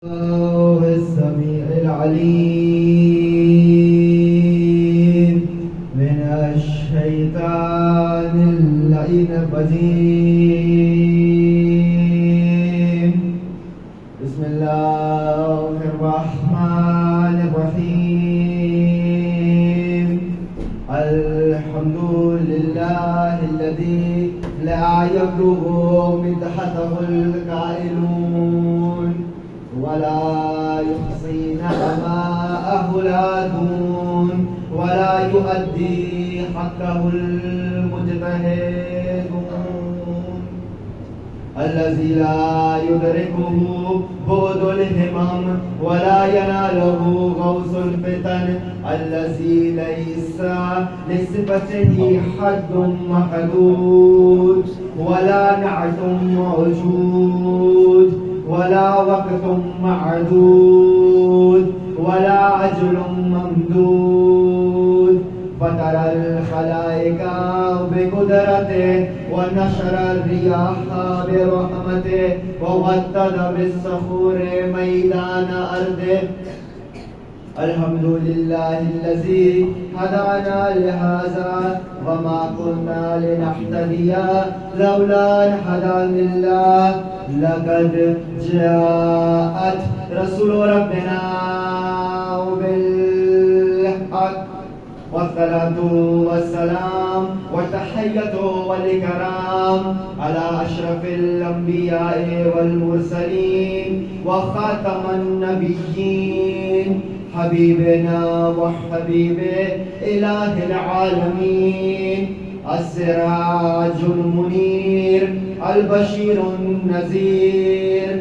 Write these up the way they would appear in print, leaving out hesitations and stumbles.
الله السميع العليم من الشيطان اللعين الرجيم. بسم الله الرحمن الرحيم. الحمد لله الذي لا يبلغ مدحته القائلون ولا يحصي نعماءه العادون ولا يؤدي حقه المجتهدون. الذي لا يدركه بعد الهمم ولا يناله غوث الفتن. الذي ليس لصفته حد محدود ولا نعت موجود ولا وقت معدود ولا أجل ممدود. فترى الخلائق بقدرته ونشر الرياح برحمته ووطد بالصخور ميدان أرضه. الحمد لله الذي هدانا لهذا وما كنا لنهتدي لولا أن هدانا الله. لقد جاءت رسول ربنا بالحق والصلاة والسلام والتحية والإكرام على أشرف الأنبياء والمرسلين وخاتم النبيين حبيبنا وحبيب إله العالمين السراج المنير البشير النذير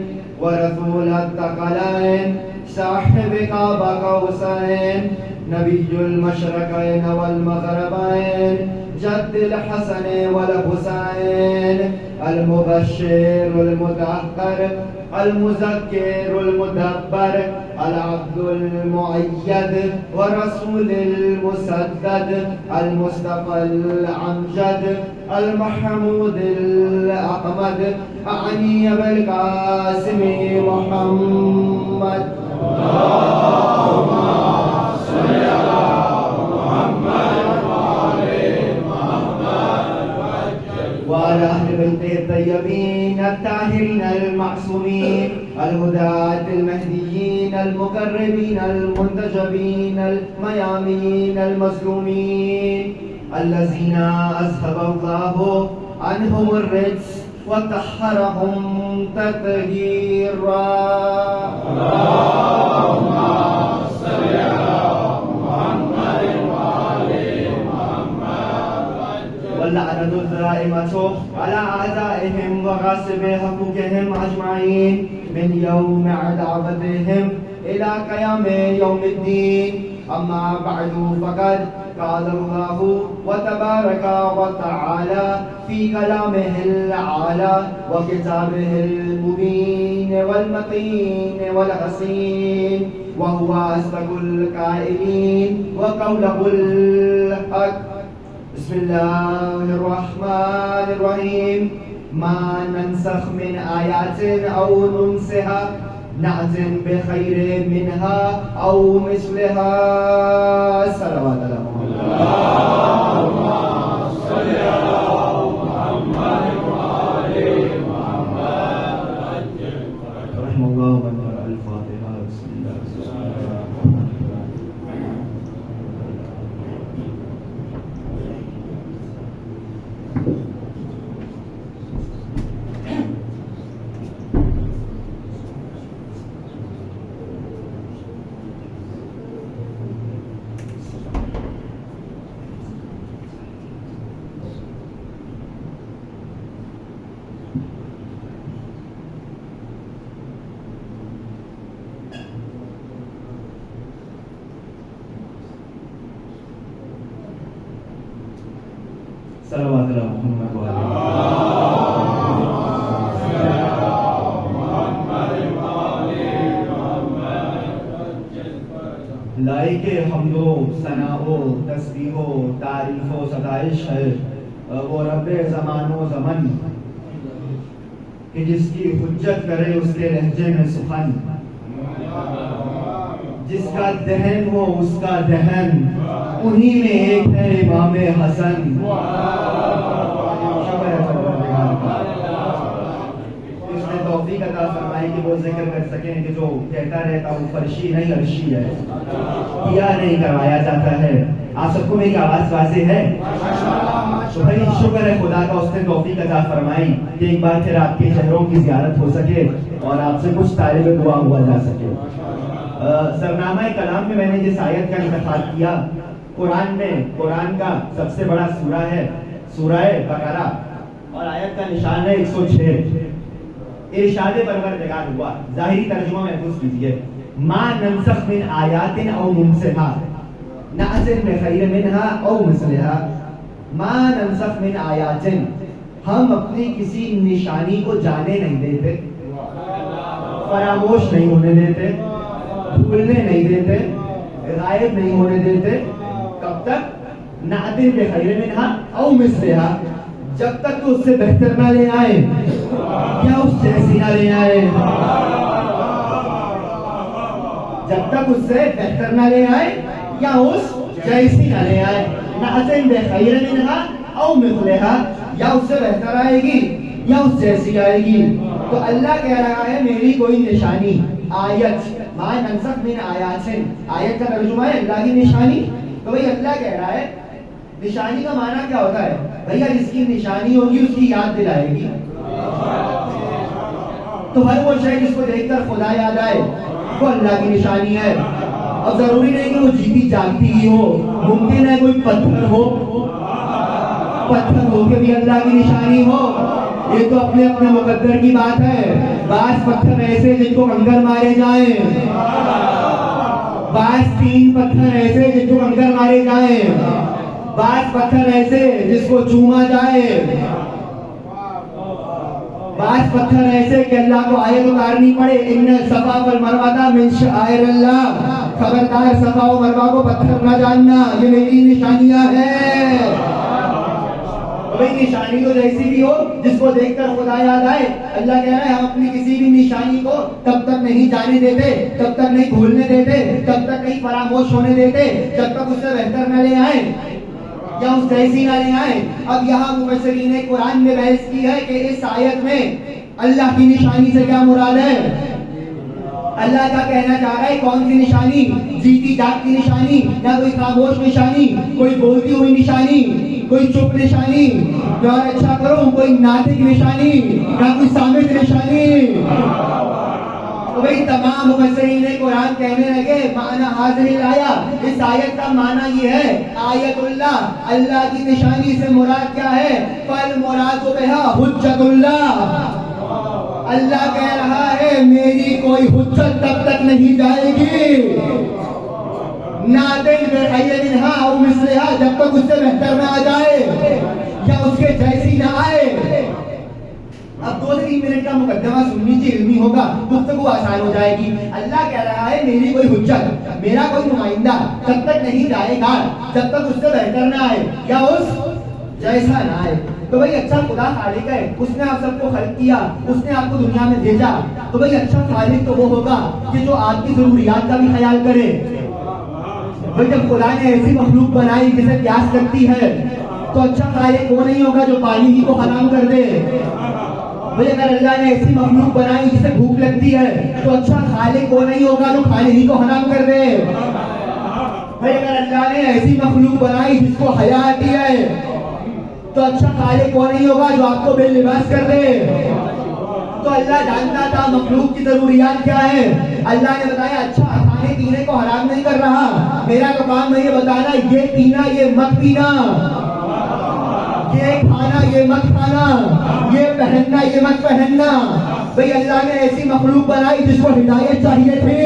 ورسول الثقلين صاحب قاب قوسين نبي المشرقين والمغربين جد الحسن والحسين المبشر المطهر المذكر المدبر العبد المؤيد ورسول المسدد المصطفى الأمجد المحمود الأحمد أعني بالقاسم محمد. اللهم صل على محمد وعلى أهل بيته الطيبين الطاهرين المعصومين الهداة المهديين المقربين المنتجبين الميامين المظلومين الذين أذهب الله عنهم الرجس وطهرهم تطهيرا. اللهم صل على محمد وآل محمد واللعنة الدائمة على أعدائهم وغاصب حقوقهم أجمعين من يوم عداوتهم إلى قيام يوم الدين. أما بعد فقد قال الله وتبارك وتعالى في كلامه الأعلى وكتابه المبين والمتين والحسين وهو أصدق القائلين وقوله الحق. بسم الله الرحمن الرحيم. ما ننسخ من آيات أو ننسها نأت بخير منها أو مثلها. صلوات الله. اللهم صل على محمد وآل محمد. رحم الله من قرأ الفاتحة. بسم الله الرحمن الرحيم. صلوات الله محمد وآل محمد. لائق حمد و ثنا و تسبیح و تعریف و ستائش ہے وہ رب زمان و زمن کہ جس کی حجت کرے اس کے لہجے میں سخن. جس کا دہن ہو اس کا دہن، انہی میں ایک ہے امام حسن. اس نے توفیق عطا فرمائی کہ وہ ذکر کر سکیں کہ جو کہتا رہتا وہ فرشی نہیں عرشی ہے، کیا نہیں کروایا جاتا ہے. آپ سب کو میری آواز واضح ہے؟ تو بھائی شکر ہے خدا کا، اس نے توفیق عطا فرمائی کہ ایک بار پھر آپ کے چہروں کی زیارت ہو سکے اور آپ سے کچھ طالب دعا ہوا جا سکے. سرنامہ کلام میں نے جس آیت کا انتخاب کیا، قرآن کا سب سے بڑا سورہ ہے سورہ بقرہ، اور آیت کا نشان ہے 106. ارشاد پروردگار ہوا، ظاہری ترجمہ محفوظ کیجیے. ما ننسخ من آیات او ننسها نأتی بخیر منها او مثلها. ما ننسخ من آیات، ہم اپنی کسی نشانی کو جانے نہیں دیتے، فراموش نہیں ہونے دیتے، بھولنے نہیں دیتے، غائب نہیں ہونے دیتے. کب تک؟ نأتی بخیر منها او مثلها، جب تک تو اس سے بہتر نہ لے آئے یا اس جیسی نہ لے آئے. جب تک اس سے بہتر نہ لے آئے یا اس جیسی نہ لے آئے. نأتی بخیر منها او مثلها، یا اس سے بہتر آئے گی یا اس جیسی آئے گی. تو اللہ کہہ رہا ہے میری کوئی نشانی، آیت، ما ننسخ من آیات، آیت کا ترجمہ ہے اللہ کی نشانی. تو بھئی اللہ کہہ رہا ہے نشانی کا معنی کیا ہوتا ہے؟ بھیا جس کی نشانی ہوگی اس کی یاد دلائے گی. تو ہر وہ شے جس کو دیکھ کر خدا یاد آئے وہ اللہ کی نشانی ہے. اب ضروری نہیں کہ وہ جیتی جاگتی ہی ہو، ممکن ہے کوئی پتھر ہو کے بھی اللہ کی نشانی ہو. یہ تو اپنے اپنے مقدر کی بات ہے. بعض پتھر ایسے جن کو کنکر مارے جائیں، بعض 3 پتھر ایسے جن کو کنکر مارے جائیں، بعض پتھر ایسے جس کو چوما جائے، بعض پتھر ایسے کہ اللہ کو آیت اتارنی پڑے. ان الصفا والمروہ من شعائر اللہ، خبردار صفا و مروہ کو پتھر نہ جاننا، یہ میری نشانیاں ہیں. بھئی نشانی تو جیسی بھی ہو جس کو دیکھ کر خدا یاد آئے. اللہ کہہ رہا ہے ہم اپنی کسی بھی نشانی کو تب تک نہیں جانے دیتے، تب تک نہیں بھولنے دیتے، تب تک نہیں فراموش ہونے دیتے جب تک اس سے بہتر نہ لے آئیں یا اس جیسی نہ لے آئیں. اب یہاں مفسرین قرآن نے بحث کی ہے کہ اس آیت میں اللہ کی نشانی سے کیا مراد ہے. اللہ کا کہنا چاہ رہا ہے کون سی نشانی؟ جیتی جاگتی نشانی، یا کوئی خاموش نشانی، کوئی بولتی ہوئی نشانی، کوئی چپ نشانی، اور اچھا کرو کوئی ناطق نشانی، نہ کوئی صامت نشانی. تو بھئی تمام مفسرین قرآن کہنے لگے معنی حاضر آیا، اس آیت کا معنی یہ ہے آیت اللہ، اللہ کی نشانی سے مراد کیا ہے؟ فالمراد بہا حجت اللہ. اللہ کہہ رہا ہے میری کوئی حجت تب تک نہیں جائے گی، نادل بخیر منها او مثلها، جب تک اس سے بہتر نہ آ جائے یا اس کے جیسی نہ آئے. اب 2-3 منٹ کا مقدمہ سن لیجیے، علمی ہوگا، گفتگو آسان ہو جائے گی. اللہ کہہ رہا ہے میری کوئی حجت، میرا کوئی نمائندہ تب تک نہیں جائے گا جب تک اس سے بہتر نہ آئے یا اس جیسا نہ آئے. تو بھئی اچھا خدا خالق ہے، اس نے آپ سب کو خلق کیا، اس نے آپ کو دنیا میں بھیجا. تو بھئی اچھا خالق تو وہ ہوگا کہ جو آپ کی ضروریات کا بھی خیال کرے. بھئی جب خدا نے ایسی مخلوق بنائی جسے پیاس لگتی ہے تو اچھا خالق وہ نہیں ہوگا جو پانی ہی کو حرام کر دے. بھئی اگر اللہ نے ایسی مخلوق بنائی جسے بھوک لگتی ہے تو اچھا خالق وہ نہیں ہوگا جو کھانے ہی کو حرام کر دے. بھئی اگر اللہ نے ایسی مخلوق بنائی جس کو حیا آتی ہے تو اچھا خالق وہ نہیں ہوگا جو آپ کو بے لباس کر دے. تو اللہ جانتا تھا مخلوق کی ضروریات کیا ہے. اللہ نے بتایا اچھا کھانے پینے کو حرام نہیں کر رہا، میرا تو کام ہے یہ بتانا یہ پینا یہ مت پینا، یہ کھانا یہ مت کھانا، یہ پہننا یہ مت پہننا. بھئی اللہ نے ایسی مخلوق بنائی جس کو ہدایت چاہیے تھی.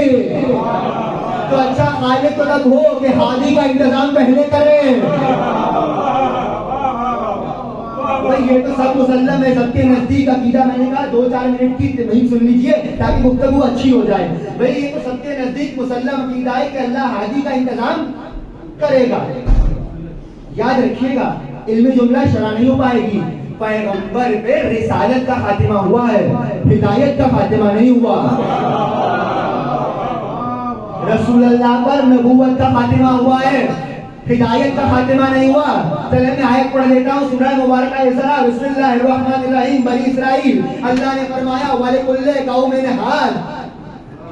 تو اچھا خالق تو تب ہو کہ ہادی کا انتظام پہلے کرے. یہ تو سب مسلم ہے، سب کے نزدیک عقیدہ. میں نے کہا 2-4 منٹ کی تمہید سن لیجیے تاکہ گفتگو اچھی ہو جائے. بھئی یہ تو سب کے نزدیک مسلم عقیدہ ہے کہ اللہ ہادی کا انتظام کرے گا. یاد رکھیے گا علم جملہ شرح نہیں ہو پائے گی. پیغمبر پہ رسالت کا خاتمہ ہوا ہے، ہدایت کا خاتمہ نہیں ہوا. رسول اللہ پر نبوت کا خاتمہ ہوا ہے، ہدایت کا خاتمہ نہیں ہوا۔ چلے میں آیت پڑھ دیتا ہوں، سورہ مبارکہ اسراء، بسم اللہ الرحمن الرحیم۔ بنی اسرائیل، اللہ نے فرمایا وَلِكُلِّ قَوْمٍ هَادٍ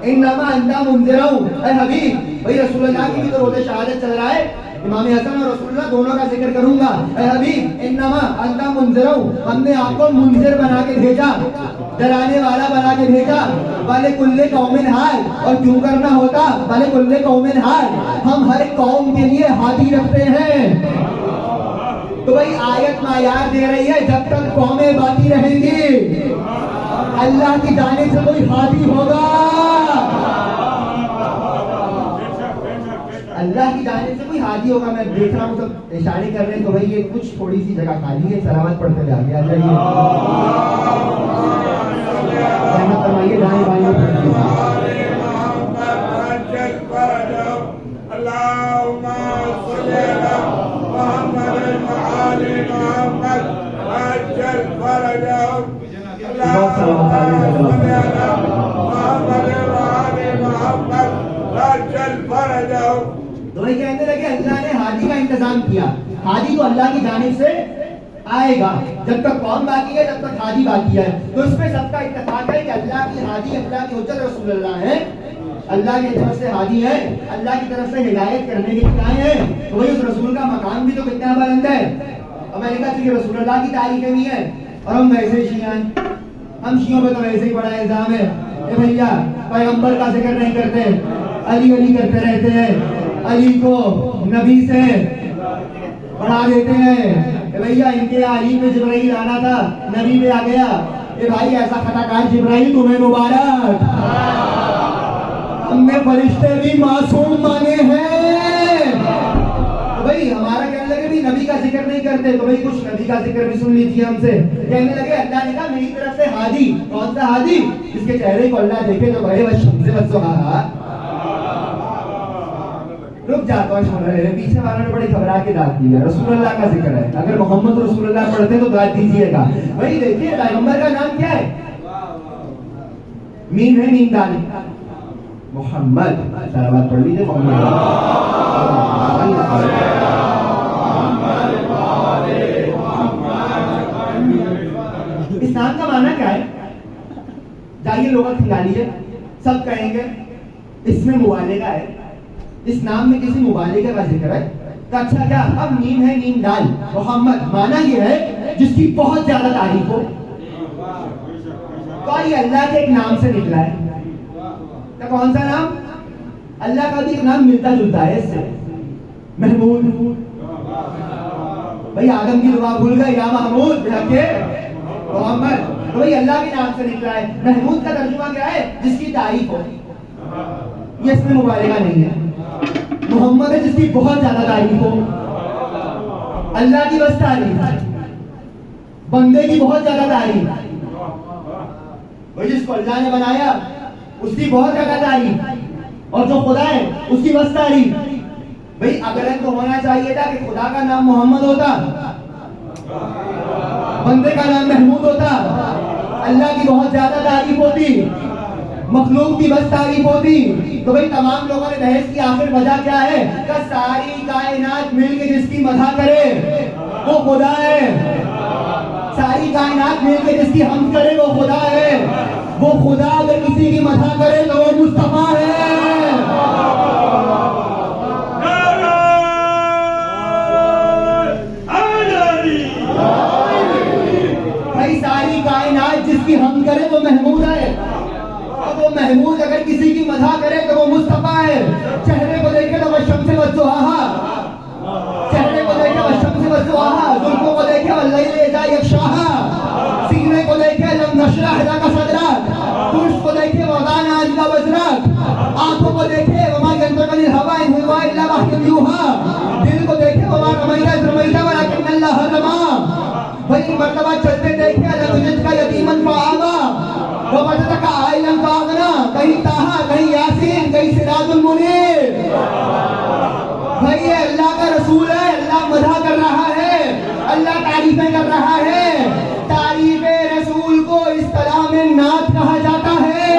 انما انت منذر۔ اے حبیب، بھئی رسول اللہ کی بھی تو روز شہادت چل رہا ہے، امام حسن اور رسول اللہ دونوں کا ذکر کروں گا۔ اے حبیب انما انت منذر، ہم نے آپ کو منذر بنا کے بھیجا، ڈرانے والا بنا کے بھیجا۔ وَلِكُلِّ قَوْمٍ هَادٍ، اور کیوں کرنا ہوتا وَلِكُلِّ قَوْمٍ هَادٍ، ہم ہر قوم کے لیے ہادی رکھتے ہیں۔ تو بھئی آیت معیار دے رہی ہے جب تک قومیں باقی رہیں گی اللہ کی جانب سے کوئی ہادی ہوگا، اللہ کی جانب سے کوئی ہادی ہوگا۔ میں دیکھ رہا ہوں سب اشارے کر رہے ہیں، تو بھئی یہ کچھ تھوڑی سی جگہ خالی ہے، سلامت پڑھتے ہوئے آگے آ جائیے، رحمت فرمائیے، دائیں بائیں پڑھتے تو یہ کہنے لگے اللہ نے ہادی کا انتظام کیا، ہادی تو اللہ کی جانب سے آئے گا، جب تک قوم باقی ہے تب تک ہادی باقی ہے۔ تو اس میں سب کا اتفاق ہے کہ اللہ کی ہادی، اللہ کی حجت رسول اللہ ہے، اللہ کی طرف سے ہادی ہے، اللہ کی طرف سے ہدایت کرنے کے لیے آئے ہیں۔ تو وہی اس رسول کا مقام بھی تو کتنا بلند ہے۔ اب میں نے کہا کہ رسول اللہ کی تعریفیں بھی ہیں، اور ہم ویسے شیعہ ہیں، ہم شیعوں پہ تو ویسے ہی بڑا الزام ہے کہ بھیا پیغمبر کا ذکر نہیں کرتے، علی علی کرتے رہتے ہیں، علی کو نبی سے بڑھا دیتے ہیں کہ بھیا ان کے علی پہ جبرائیل آنا تھا، نبی پہ آ گیا، کہ بھائی ایسا خطا کار جبرائیل تمہیں مبارک، ہم نے فرشتے بھی معصوم مانے ہیں۔ تو بھائی ہمارا کہنے لگے بھی نبی کا ذکر نہیں کرتے، تو بھائی کچھ نبی کا ذکر بھی سن لیجیے ہم سے۔ کہنے لگے اللہ نے کہا میری طرف سے ہادی، کون سا ہادی؟ جس کے چہرے کو اللہ دیکھے تو بھائی والشمس والضحیٰ۔ رک جاتا ہوں، سن رہے ہیں پیچھے والوں نے بڑی گھبرا کے داد دی ہے، رسول اللہ کا ذکر ہے، اگر محمد رسول اللہ پڑھتے تو داد دیجیے گا۔ بھائی دیکھیے پیغمبر کا نام کیا ہے؟ میم ہے، میم دال، محمد، سارا بات پڑھ لیجیے، محمد۔ اسلام کا معنی کیا ہے؟ جائیے لغت کھلا لیجیے، سب کہیں گے اس میں مبالغہ ہے، اس نام میں کسی مبالغہ کا ذکر ہے۔ تو اچھا کیا اب نیم ہے، نیم دال، محمد، معنی یہ ہے جس کی بہت زیادہ تعریف ہو۔ تو یہ اللہ کے ایک نام سے نکلا ہے، تو کون سا نام؟ اللہ کا بھی ایک نام ملتا جلتا ہے اس سے، محمود۔ بھائی آدم کی دعا بھول گئے، یا محمود کے محمد، تو بھائی اللہ کے نام سے نکلا ہے۔ محمود کا ترجمہ کیا ہے؟ جس کی تعریف ہو، یہ اس میں مبالغہ نہیں ہے۔ محمد ہے جس کی بہت زیادہ تعریف ہو، اللہ کی بس تعریف، بندے کی بہت زیادہ تعریف، بھائی جس کو اللہ نے بنایا اس کی بہت زیادہ تعریف، اور جو خدا ہے اس کی بس تعریف۔ بھائی اگر تو ہونا چاہیے تھا کہ خدا کا نام محمد ہوتا، بندے کا نام محمود ہوتا، اللہ کی بہت زیادہ تعریف ہوتی، مخلوق کی بس تعریف ہوتی۔ تو بھائی تمام لوگوں نے بحث کی آخر وجہ کیا ہے؟ کہ ساری کائنات مل کے جس کی مدح کرے وہ خدا ہے، ساری کائنات مل کے جس کی حمد کرے وہ خدا ہے، وہ خدا اگر کسی کی مدح کرے تو وہ مصطفیٰ ہے۔ بھائی ساری کائنات جس کی حمد کرے وہ محمود ہے، وہ محمود اگر کسی کی مدح کرے تو وہ مصطفیٰ ہے۔ چہرے کو دیکھے تو والشمس والضحیٰ، چہرے کو دیکھے والشمس والضحیٰ، زلفوں کو دیکھے واللیل اذا یغشاہا، سینے کو دیکھے لم نشرح لک صدرک، پشت کو دیکھے ووضعنا عنک وزرک، آنکھوں کو دیکھے وما ینطق عن الہوی ان ہوا الا وحی یوحی، دل کو دیکھے وما رمیت اذ رمیت ولکن اللہ رمی۔ بھائی مرتبہ چلتے دیکھے الم یجدک یتیما فآوی ووجدک عائلا فاغنی، کہیں طٰہٰ، کہیں یاسین، کہیں سراج المنیر۔ بھائی یہ اللہ کا رسول ہے، اللہ مدح کر رہا ہے، اللہ تعریفیں کر رہا ہے۔ تعریف رسول کو اصطلاح میں نعت کہا جاتا ہے،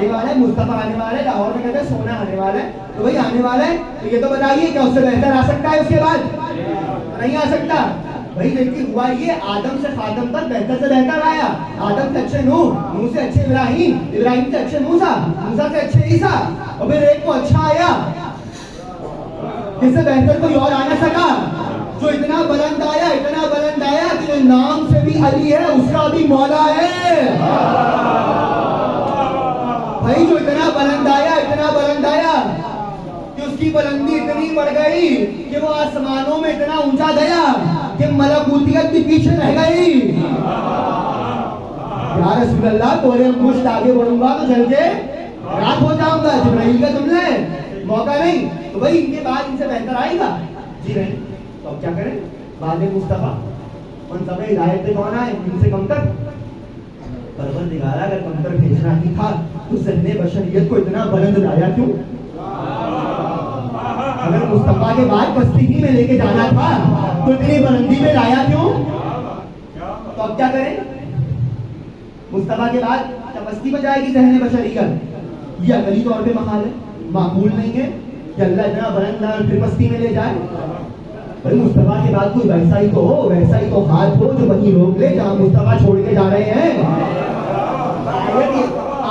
آنے والا ہے, مصطفیٰ آنے والا ہے, لاہور میں کہتے ہیں سونا آنے والا ہے, تو بھائی آنے والا ہے تو یہ تو بتائیے کیا اس سے بہتر آ سکتا ہے اس کے بعد؟ نہیں آ سکتا. بھائی لیکن ہوا یہ آدم سے خاتم تک بہتر سے بہتر آیا. آدم سے اچھے نوح, نوح سے اچھے ابراہیم, ابراہیم سے اچھے موسیٰ, موسیٰ سے اچھے عیسیٰ, اور پھر ایک کو اچھا آیا جس سے بہتر کوئی اور آ نہ سکا, جو اتنا بلند آیا کہ جو نام سے بھی علی ہے اس کا بھی مولا ہے. بھائی جو اتنا بلند آیا کہ اس کی بلندی اتنی بڑھ گئی کہ وہ آسمانوں میں اتنا اونچا گیا کہ ملکوتیت بھی پیچھے رہ گئی. یا رسول اللہ تھوڑے مشت آگے بڑھوں گا تو چل کے رات ہو جاؤں گا. جبرائیل کا تم نے موقع نہیں, تو بھائی ان کے بعد ان سے بہتر آئے گا؟ جی نہیں. تو اب کیا کریں؟ بعد مصطفیٰ منصب ہدایت پہ کون آئے؟ ان سے کمتر. پروردگارہ اگر کمتر بھیجنا ہی تھا تو ذہن بشریت کو اتنا بلند لایا کیوں؟ اگر مصطفیٰ کے بعد پستی ہی میں لے کے جانا تھا تو اتنی بلندی میں لایا کیوں؟ تو اب کیا کریں؟ مصطفیٰ کے بعد کیا پستی پہ جائے گی ذہن بشریت؟ یہ عقلی طور پہ محال ہے, معقول نہیں ہے کہ اللہ اتنا بلند لا پھر پستی میں لے جائے. بھائی مصطفیٰ کے بعد کوئی ویسا ہی تو ہاتھ ہو جو وہیں روک لے جہاں مصطفیٰ چھوڑ کے جا رہے ہیں.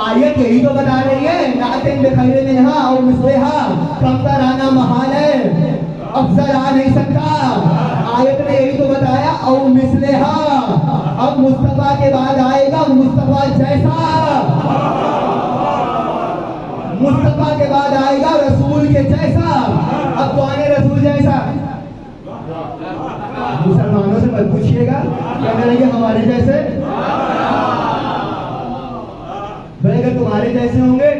آیت یہی تو بتا رہی ہے, نعتن بخیر منہا او مثلہا, کمتر آنا محال ہے, افضل آ نہیں سکتا. آیت نے یہی تو بتایا او مثلہا. اب مصطفیٰ کے بعد آئے گا مصطفیٰ جیسا, مصطفیٰ کے بعد آئے گا رسول کے جیسا. اب کون ہے رسول جیسا؟ مسلمانوں سے مت پوچھیے گا, کہنے لگے ہمارے جیسے. بھائی اگر تمہارے جیسے ہوں گے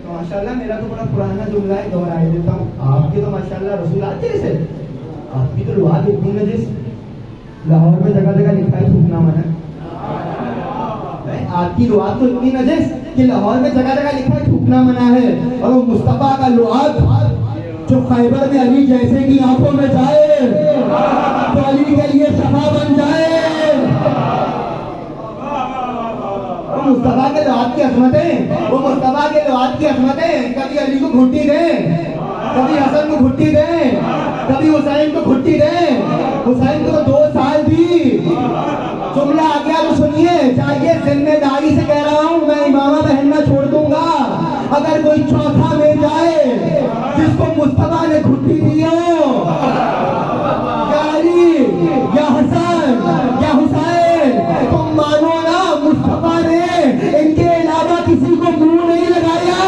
تو ماشاءاللہ, میرا تو بڑا پرانا جملہ ہے, دہرائے دیتا ہوں, آپ کے تو ماشاءاللہ رسولات جیسے, آپ کی تو لوہات اتنی نجس, لاہور میں جگہ جگہ لکھا ہے تھوکنا منع. آپ کی لوہات تو اتنی نجس کہ لاہور میں جگہ جگہ لکھا ہے تھوکنا منع ہے, اور وہ مصطفیٰ کا لوہات جو خیبر میں علی جیسے کی آنکھوں میں جائے تو علی کے لیے شفا بن جائے. مصطفیٰ کے لوہات کی عظمتیں, وہ مصطفیٰ کے لوہات کی عظمتیں کبھی علی کو گھٹی دیں, کبھی حسن کو گھٹی دیں, کبھی حسین کو گھٹی دیں. حسین کو تو 2 سال دی. جملہ آ گیا تو سنیے, چاہیے ذمہ داری سے کہہ رہا ہوں, میں امامہ پہننا چھوڑ دوں گا اگر کوئی چوتھا مل جائے جس کو مصطفیٰ نے گھٹی دی ہو, یا علی یا حسن یا حسین, تم مانو نا مصطفیٰ نے ان کے علاوہ کسی کو منہ نہیں لگایا.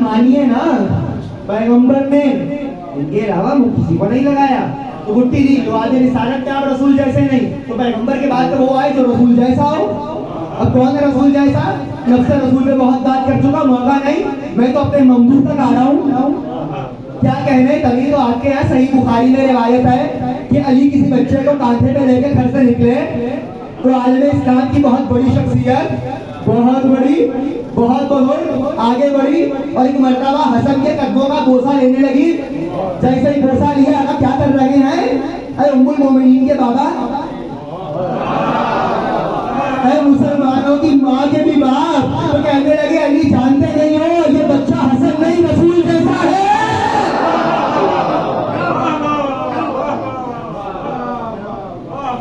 مانیے نا, پیغمبر نے ان کے علاوہ کسی کو نہیں لگایا تو گھٹی دی. جو آج رسالت میں آپ رسول جیسے نہیں, تو پیغمبر کے بعد تو وہ آئے جو رسول جیسا ہو. اب کون ہے رسول جیسا؟ نفس رسول میں بہت بات کر چکا, موقع نہیں, میں تو اپنے ممدوح تک آ رہا ہوں. کیا کہنے, تبھی تو آپ کے یہاں صحیح بخاری میں روایت ہے کہ علی کسی بچے کو کاندھے پہ لے کے گھر سے نکلے تو عالم اسلام کی بہت بڑی شخصیت, بہت بڑی, بہت بزرگ آگے بڑھی اور ایک مرتبہ حسن کے قدموں کا بوسہ لینے لگی. جیسے ہی بوسہ لیا, اگر کیا کر رہے ہیں, اے ام المومنین کے بابا, اے مسلمانوں کی ماں کے بھی باپ, تو کہنے لگے علی جانتے نہیں ہو یہ بچہ حسن نہیں رسول جیسا ہے.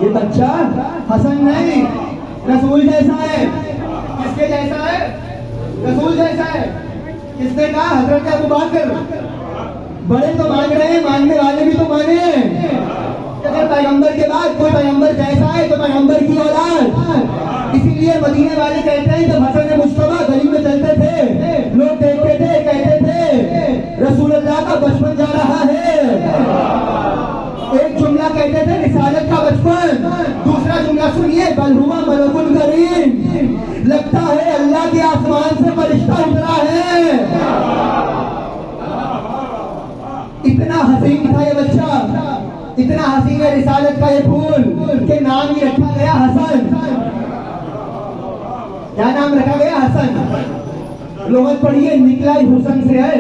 یہ بچہ حسن نہیں رسول جیسا ہے. کس کے جیسا ہے؟ رسول جیسا ہے. کس نے کہا؟ حضرت ابوبکر. بڑے تو مان رہے ہیں, ماننے والے بھی تو مانے. اگر پیغمبر کے بعد کوئی پیغمبر جیسا ہے تو پیغمبر کی اولاد. اسی لیے مدینے والے کہتے ہیں جب حسن مصطفیٰ گلی میں چلتے تھے لوگ دیکھتے تھے, کہتے تھے رسول اللہ کا بچپن جا رہا ہے. ایک جملہ کہتے تھے رسالت کا حسین تھا یہ بچہ, اتنا حسین ہے رسالت کا یہ پھول کہ نام ہی رکھا گیا حسن. کیا نام رکھا گیا؟ حسن. لغت پڑھیے, نکلا ہی حسن سے ہے.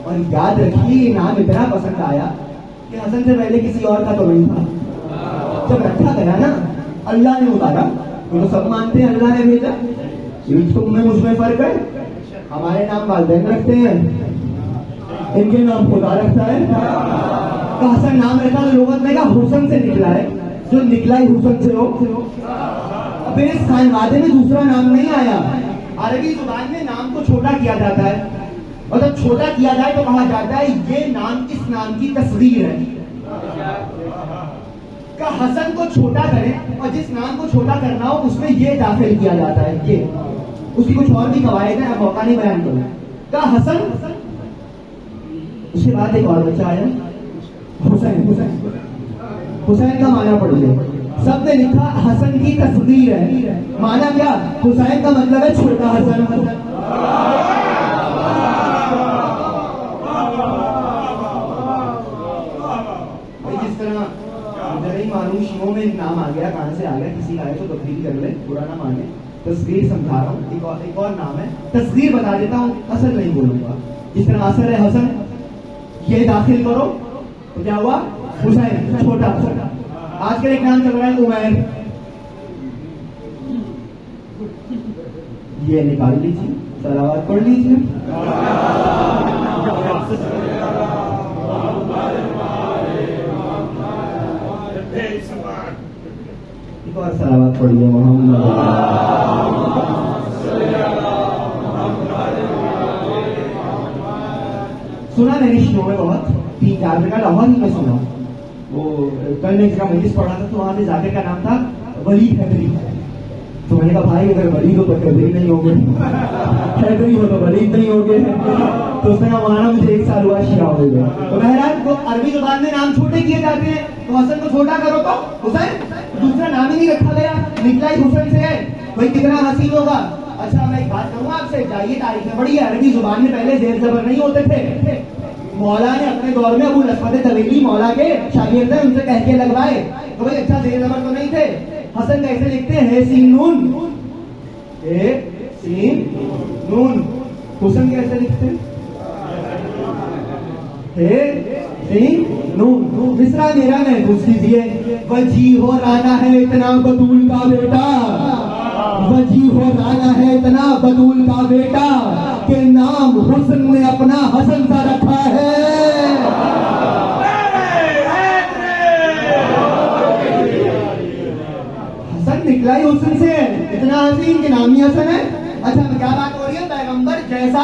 اور یاد رکھیے یہ نام اتنا پسند آیا کہ حسن سے پہلے کسی اور کا تو نہیں تھا. جب رکھا گیا نا, اللہ نے اتارا. تو سب مانتے ہیں اللہ نے بھیجا, تم میں مجھ میں فرق ہے. ہمارے نام والدین رکھتے ہیں, ان کے نام خدا رکھتا ہے. تو حسن نام رکھا تو لغت نے کہا حسن سے نکلا ہے, جو نکلا ہی حسن سے ہو. پھر اس خانوادے میں دوسرا نام نہیں آیا. عربی زبان میں نام کو چھوٹا کیا جاتا ہے, اور جب چھوٹا کیا جائے تو کہا جاتا ہے یہ نام اس نام کی تصغیر ہے. کہ حسن کو چھوٹا کریں, اور جس نام کو چھوٹا کرنا ہو اس میں یہ داخل کیا جاتا ہے. یہ اس کی کچھ اور بھی قواعد ہیں, اب موقع نہیں بیان کروں. کہ حسن, اس کے بعد ایک اور بچہ آیا حسین. حسین کا معنی پڑھیے, سب نے لکھا حسن کی تصغیر ہے. معنی کیا؟ حسین کا مطلب ہے چھوٹا حسن. جس طرح مجھے نہیں معلوم شیعوں میں نام آ گیا, کہاں سے آ گیا, کسی کا ہے تو تبدیل کر لے, برا نہ مانے. تصغیر سمجھا رہا ہوں, ایک اور نام ہے تصغیر بتا دیتا ہوں, اصل نہیں بولوں گا. جس طرح اصل ہے حسن, یہ داخل کرو تو کیا ہوا؟ حسین چھوٹا. آج کل ایک نام چل رہا ہے عمیر, یہ نکال لیجیے, صلوات پڑھ لیجیے. ایک اور صلوات پڑھیے محمد. سنا میں نے شو میں بہت 3-4 کا لاہور ہی میں سنا. وہ کل نے کا مجلس پڑھا تھا تو وہاں سے جاکر کا نام تھا ولید حیدری. تو میں نے کہا بھائی اگر ولید ہو تو حیدری نہیں ہوگے, حیدری ہو تو ولید نہیں ہوگے. تو اس نے کہا وہاں مجھے 1 سال ہوا شیعہ ہو گیا. تو بہرحال وہ عربی زبان میں نام چھوٹے کیے جاتے ہیں, تو حسن کو چھوٹا کرو تو حسین, دوسرا نام ہی نہیں رکھا گیا, نکلا ہی حسن سے ہے. بھائی کتنا حسین ہوگا. اچھا میں ایک بات کروں آپ سے, جائیے تاریخ میں پڑھی, عربی زبان میں پہلے زیر زبر نہیں ہوتے تھے. مولا نے اپنے دور میں ابو الاسود طویلی مولا کے شاگرد ہیں, ان سے کہہ کے لگوائے. تو بھائی اچھا زیر زبر تو نہیں تھے. حسن کیسے لکھتے ہیں؟ ہے سین نون, ہے سین نون. حسن کیسے لکھتے ہیں؟ ہے سین نون. مصرع میرا محفوظ کیجیے. وجی ہو رانا ہے اتنا بطول کا بیٹا, وجی ہو رانا ہے اتنا بطول کا بیٹا, کہ نام حسن نے اپنا حسن سا رکھا ہے. حسن نکلا ہی حسن سے, اتنا حسین کہ نام ہی حسن ہے. اچھا کیا بات ہو رہی ہے؟ پیغمبر جیسا.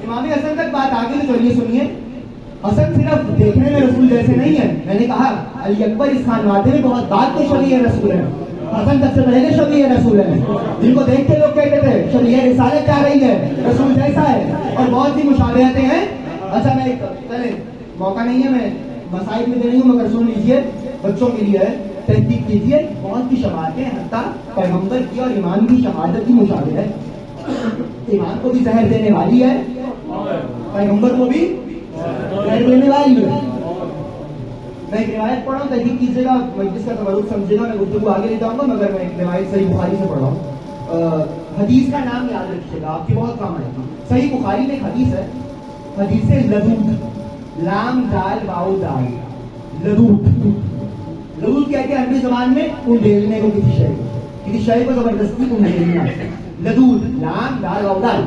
امام حسن تک بات آگے تو چلیے سنیے. حسن صرف دیکھنے میں رسول جیسے نہیں ہے. میں نے کہا علی اکبر اس خانوادے میں بہت بات تو شبیہ رسول ہے. حسن سب سے پہلے شبیہ رسول ہے, جن کو دیکھ کے لوگ کہتے تھے شبیہ رسالت کیا رہی ہے, رسول جیسا ہے. اور بہت سی مشابہتیں ہیں. اچھا میں پہلے موقع نہیں ہے, میں مسائل میں دے رہی ہوں, مگر سن لیجیے, بچوں کے لیے ہے, تحقیق کیجیے. بہت سی شباہتیں, حتیٰ پیغمبر کی اور ایمان کی شہادت کی مشابہ ہے. ایمان کو بھی زہر دینے والی ہے, پیغمبر کو بھی زہر دینے والی ہے. میں ایک روایت پڑھا ہوں, تحقیق کیجیے گا, مجلس کا تبرک سمجھے گا. میں گفتگو آگے لے جاؤں گا, مگر میں ایک روایت صحیح بخاری سے پڑھ رہا ہوں. حدیث کا نام یاد رکھیے گا, آپ کے بہت کام آئے گا. صحیح بخاری میں ایک حدیث ہے, حدیث لدود, لام دال واو دال, لدود. لدود کہتے ہیں عربی زبان میں انڈیلنے کو, کسی شے کو زبردستی انڈیلنا. لدود, لام دال واو دال.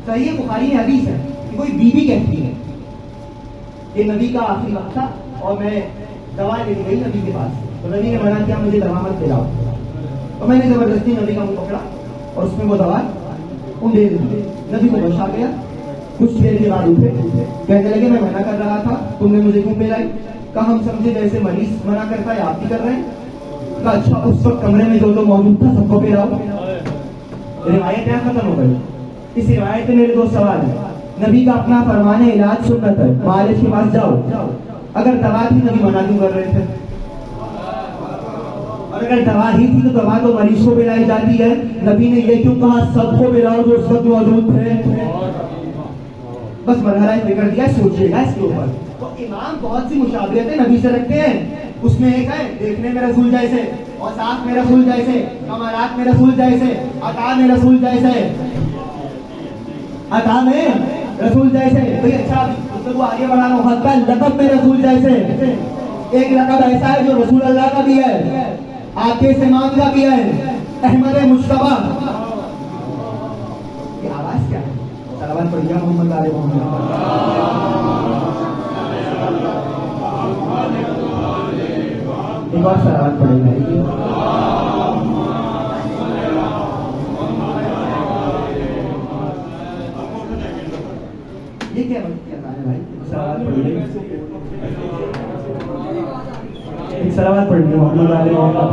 صحیح بخاری میں حدیث ہے کہ کوئی بیوی کہتی ہے کہ نبی کا آخری وقت تھا اور میں دوا لے کے گئی نبی کے پاس, تو نبی نے منع کیا مجھے دوا مت دلاؤ. تو میں نے زبردستی نبی کا منہ پکڑا اور اس میں وہ دوا انڈیل دی. نبی کو ہوش آ گیا. کچھ دیر کے بعد اٹھے, کہنے لگے میں منع کر رہا تھا, تم نے مجھے کیوں پلائی؟ کہا ہم سمجھے جیسے مریض منع کرتا ہے آپ بھی کر رہے ہیں. کہا اچھا اس وقت کمرے میں جو موجود تھا سب کو پلاؤ. روایت یہاں ختم ہو گئی. اس روایت میں میرے 2 سوال ہیں. نبی کا اپنا فرمان ہے علاج سنت ہے, معالج کے پاس جاؤ. اگر دوا تھی نبی منع کیوں کر رہے تھے؟ اور اگر دوا ہی تھی تو دوا تو مریض کو پلائی جاتی ہے. نبی نے یہ کیوں کہا سب کو پلاؤ جو اس وقت موجود تھے؟ بس مرحلہ فکر دیا، سوچیے گا اس کے اوپر. تو امام بہت سی مشابہتیں نبی سے رکھتے ہیں. اس میں ایک ہے دیکھنے میں رسول جیسے، اوصاف میں رسول جیسے، کمالات میں رسول جیسے، عطا میں رسول جیسے، عطا میں رسول جیسے. بھئی اچھا اس کو آگے بڑھانا ہوتا ہے، لقب میں رسول جیسے. ایک لقب ایسا ہے جو رسول اللہ کا بھی ہے، آپ کے امام کا بھی ہے، احمد مجتبیٰ. یہ آواز کیا ہے؟ صلوات پڑھیے محمد علیہ محمد. ایک اور صلوات پڑھے گا. یہ کیا ہے بھائی؟ صلوات پڑھیے، ایک صلوات پڑھیے محمد علیہ محمد.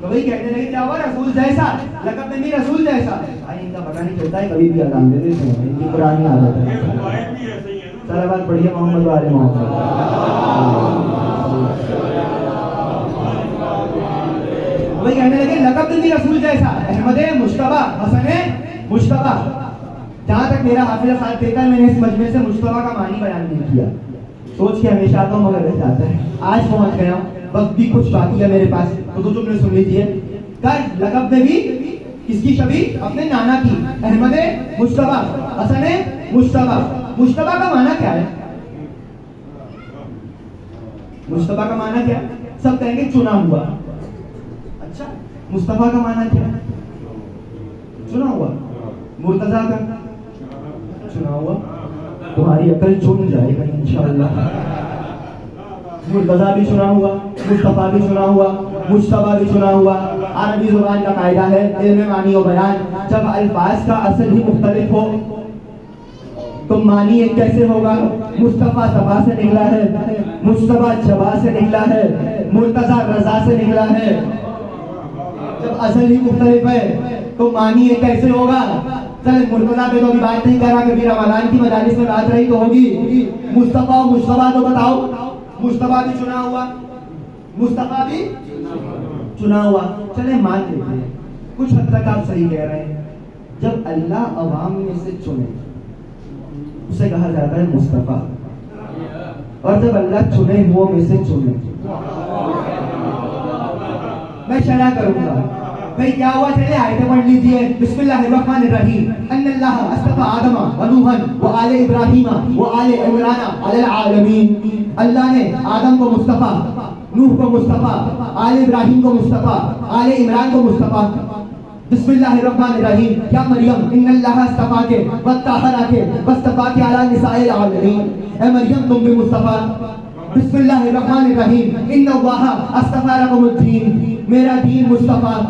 وہی کہنے لگے کیا ہوا رسول جیسا، لقب میں بھی رسول جیسا. ان کا پتہ نہیں چلتا ہے، کبھی بھی اذان دے دیتے ہیں، ان کی پرانی عادت ہے. صلوات پڑھیے محمد علیہ محمد. وہی کہنے لگے لقب میں بھی رسول جیسا، احمد مجتبیٰ، حسن مجتبیٰ. جہاں تک میرا حافظہ ساتھ دیتا ہے، میں نے اس مجمع سے مجتبیٰ کا معنی بیان نہیں کیا. سوچ کے ہمیشہ آتا ہوں مگر رہ جاتا ہے. آج پہنچ گیا ہوں، وقت بھی کچھ باقی ہے میرے پاس، تو تم نے سن لیجیے. لقب میں بھی کس کی شبیہ؟ اپنے نانا کی. احمد مجتبیٰ، حسن مجتبیٰ. مجتبیٰ کا معنی کیا ہے؟ مجتبیٰ کا معنی کیا ہے؟ سب کہیں گے چنا ہوا. اچھا مصطفیٰ کا معنی کیا ہے؟ چنا ہوا. مرتضیٰ کا چنا ہوا. تمہاری عقل چن جائے گا انشاءاللہ. مرتضیٰ بھی چنا ہوا، مصطفیٰ بھی چنا ہوا، مجتبیٰ بھی چنا ہوا. عربی زبان کا قاعدہ ہے علم معنی و بیان، جب الفاظ کا اصل ہی مختلف ہو تو معنی ایک کیسے ہوگا؟ مصطفیٰ صفا سے نکلا ہے، مجتبیٰ جبا سے نکلا ہے، مرتضیٰ رضا سے نکلا ہے. جب اصل ہی مختلف ہے تو معنی ایک کیسے ہوگا؟ چلے مرتضیٰ پہ تو ابھی بات نہیں کر رہا، کبھی رمضان کی مجالس میں بات رہی تو ہوگی. مصطفیٰ و مجتبیٰ تو بتاؤ. مجتبیٰ بھی چنا ہوا، مصطفیٰ بھی چنا ہوا. چلے مان لیتے ہیں، کچھ حد تک آپ صحیح کہہ رہے ہیں. جب اللہ عوام میں سے چنے اسے کہا جاتا ہے مصطفیٰ، اور جب اللہ چنے ہوا میں سے چنے. میں شرح کروں گا بھئی کیا ہوا. چلے آیتیں پڑھ لیجیے. بسم اللہ الرحمن الرحیم. ان اللہ اصطفى آدم و نوحا و آل ابراہیم و آل عمران علی العالمین. اللہ نے آدم کو مصطفیٰ، نوح کو مصطفیٰ، آل ابراہیم کو مصطفیٰ، آل عمران کو مصطفیٰ. بسم اللہ الرحمن الرحیم. یا مریم ان اللہ اصطفیٰ کے وطہرہ کے واصطفیٰ کے علی نساء العالمین. اے مریم تم بھی مصطفیٰ. بسم اللہ الرحمن الرحیم. ان اللہ اصطفیٰ لکم الدین. میرا دین مصطفیٰ.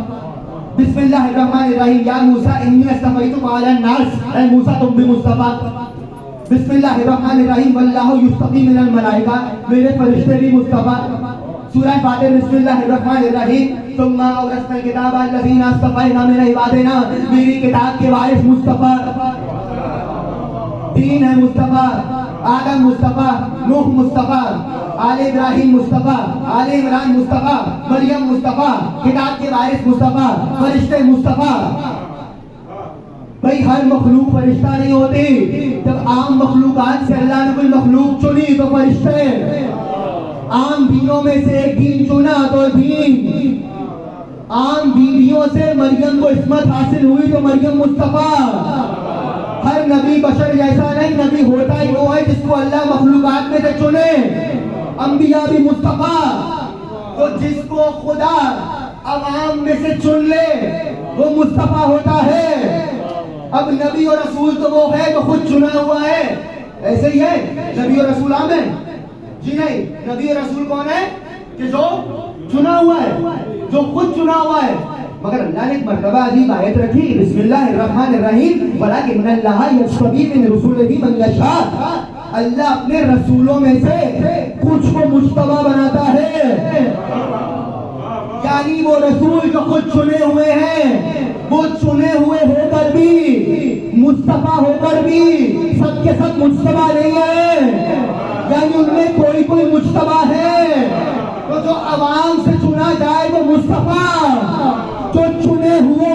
بسم اللہ الرحمن الرحیم. یا موسیٰ انی اصطفیتک علی الناس. اے موسیٰ تم بھی مصطفیٰ. بسم اللہ الرحمن الرحیم. واللہ یصطفی من الملائکہ. میرے فرشتے بھی مصطفیٰ. سورہ فاتر. بسم اللہ الرحمن الرحیم. ثم اورثنا الکتاب الذین اصطفینا من عبادنا. میری کتاب کے وارث مصطفیٰ. دین ہے مصطفیٰ. آدم مصطفیٰ، نوح مصطفیٰ، آل ابراہیم مصطفیٰ، آل عمران مصطفیٰ، مریم مصطفیٰ، کتاب کے وارث مصطفیٰ، فرشتے مصطفیٰ. بھئی ہر مخلوق فرشتہ نہیں ہوتی. جب عام مخلوقات سے اللہ نے کوئی مخلوق چنی تو فرشتے. عام دینوں میں سے ایک دین چنا تو دین. عام بیویوں سے مریم کو عصمت حاصل ہوئی تو مریم مصطفیٰ. ہر نبی بشر جیسا نہیں، نبی ہوتا ہی وہ ہے جس کو اللہ مخلوقات میں سے چنے. انبیاء بھی مصطفیٰ. تو جس کو خدا عوام میں سے چن لے وہ مصطفیٰ ہوتا ہے. اب نبی اور رسول تو وہ ہے جو خود چنا ہوا ہے. ایسے ہی ہے نبی اور رسول عام ہے؟ جی نہیں. نبی اور رسول کون ہے؟ کہ جو چنا ہوا ہے، جو خود چنا ہوا ہے. مگر اللہ نے ایک مرتبہ عجیب آیت رکھی. بسم اللہ الرحمن الرحیم. ولیکن اللہ یجتبی من رسولہ من یشاء. اللہ اپنے رسولوں میں سے کچھ کو مجتبی بناتا ہے. یعنی وہ رسول جو خود چنے ہوئے ہیں وہ چنے ہوئے ہو کر بھی، مصطفیٰ ہو کر بھی سب کے سب مجتبی نہیں ہے. یعنی ان میں کوئی کوئی مجتبی ہے. تو جو عوام سے چنا جائے وہ مصطفیٰ، جو چنے ہوئے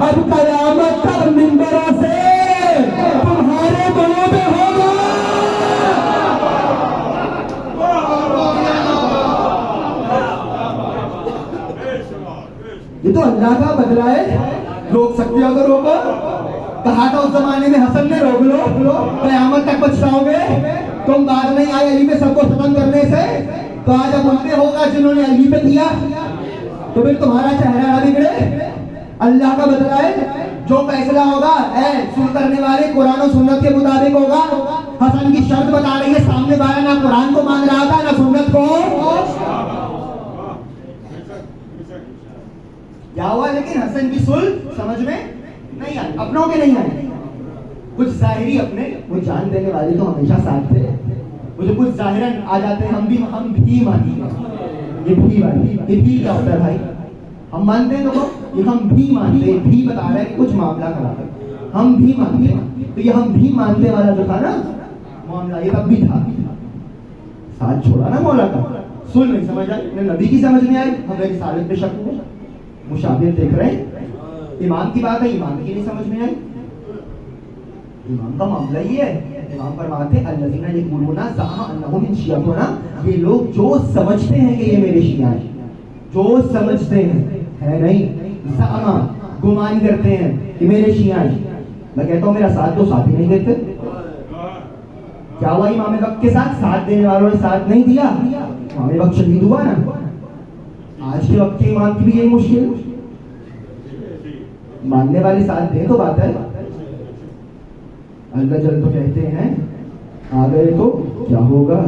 اب قیامت تک منبروں سے تمہارے گلوں پہ ہوگا۔ یہ تو اللہ کا بدلہ ہے، روک سکتے ہو تو روکو۔ کہا تھا اس زمانے میں حسن نے روک لو، قیامت تک پچھتاؤ گے۔ تم بعد نہیں آئے علی پہ سب کو ختم کرنے سے، تو آج اب ان پہ ہوگا جنہوں نے علی پہ کیا، تو پھر تمہارا چہرہ نہ بگڑے۔ اللہ کا بدلہ ہے، جو فیصلہ ہوگا اے سن کرنے والے قرآن و سنت کے مطابق ہوگا۔ حسن کی شرط بتا رہی ہے، سامنے والا نہ قرآن کو مان رہا تھا نہ سنت کو۔ کیا ہوا؟ لیکن حسن کی صلح سمجھ میں نہیں آئی، اپنوں کے نہیں آئی۔ کچھ ظاہری اپنے، وہ جان دینے والے تو ہمیشہ ساتھ تھے، مجھے کچھ ظاہراً آ جاتے ہیں، ہم بھی مانیں گے۔ یہ بھی والی، یہ بھی کیا ہوتا ہے بھائی؟ ہم مانتے ہیں لوگوں، یہ ہم بھی مانتے ہیں، بھی بتا رہا ہے کہ کچھ معاملہ خراب ہے، ہم بھی مانتے ہیں۔ تو یہ ہم بھی مانتے والا جو تھا نا معاملہ، یہ تب بھی تھا، ساتھ چھوڑا نا مولا کا۔ سن نہیں سمجھ آئی، نبی کی سمجھ نہیں آئی، ہمیں رسالت پہ شک ہوا، مشابہت دیکھ رہے ہیں۔ امام کی بات ہے، امام کی نہیں سمجھ میں آئی۔ امام کا معاملہ یہ ہے، امام فرماتے ہیں الذین یقولون زعم انہم من شیعتنا، یہ لوگ جو سمجھتے ہیں کہ یہ میرے شیعہ ہیں، جو سمجھتے ہیں، ہے نہیں، زعم گمان کرتے ہیں کہ میرے شیعہ ہیں۔ میں کہتا ہوں میرا ساتھ تو ساتھ ہی نہیں دیتے۔ کیا ہوا امام وقت کے ساتھ؟ ساتھ دینے والوں نے ساتھ نہیں دیا، امام وقت شہید ہوا نا۔ آج کے وقت کے امام کی بھی یہی مشکل، ماننے والے ساتھ دیں تو بات ہے۔ اللہ جل تو کہتے ہیں آ گئے تو کیا ہوگا،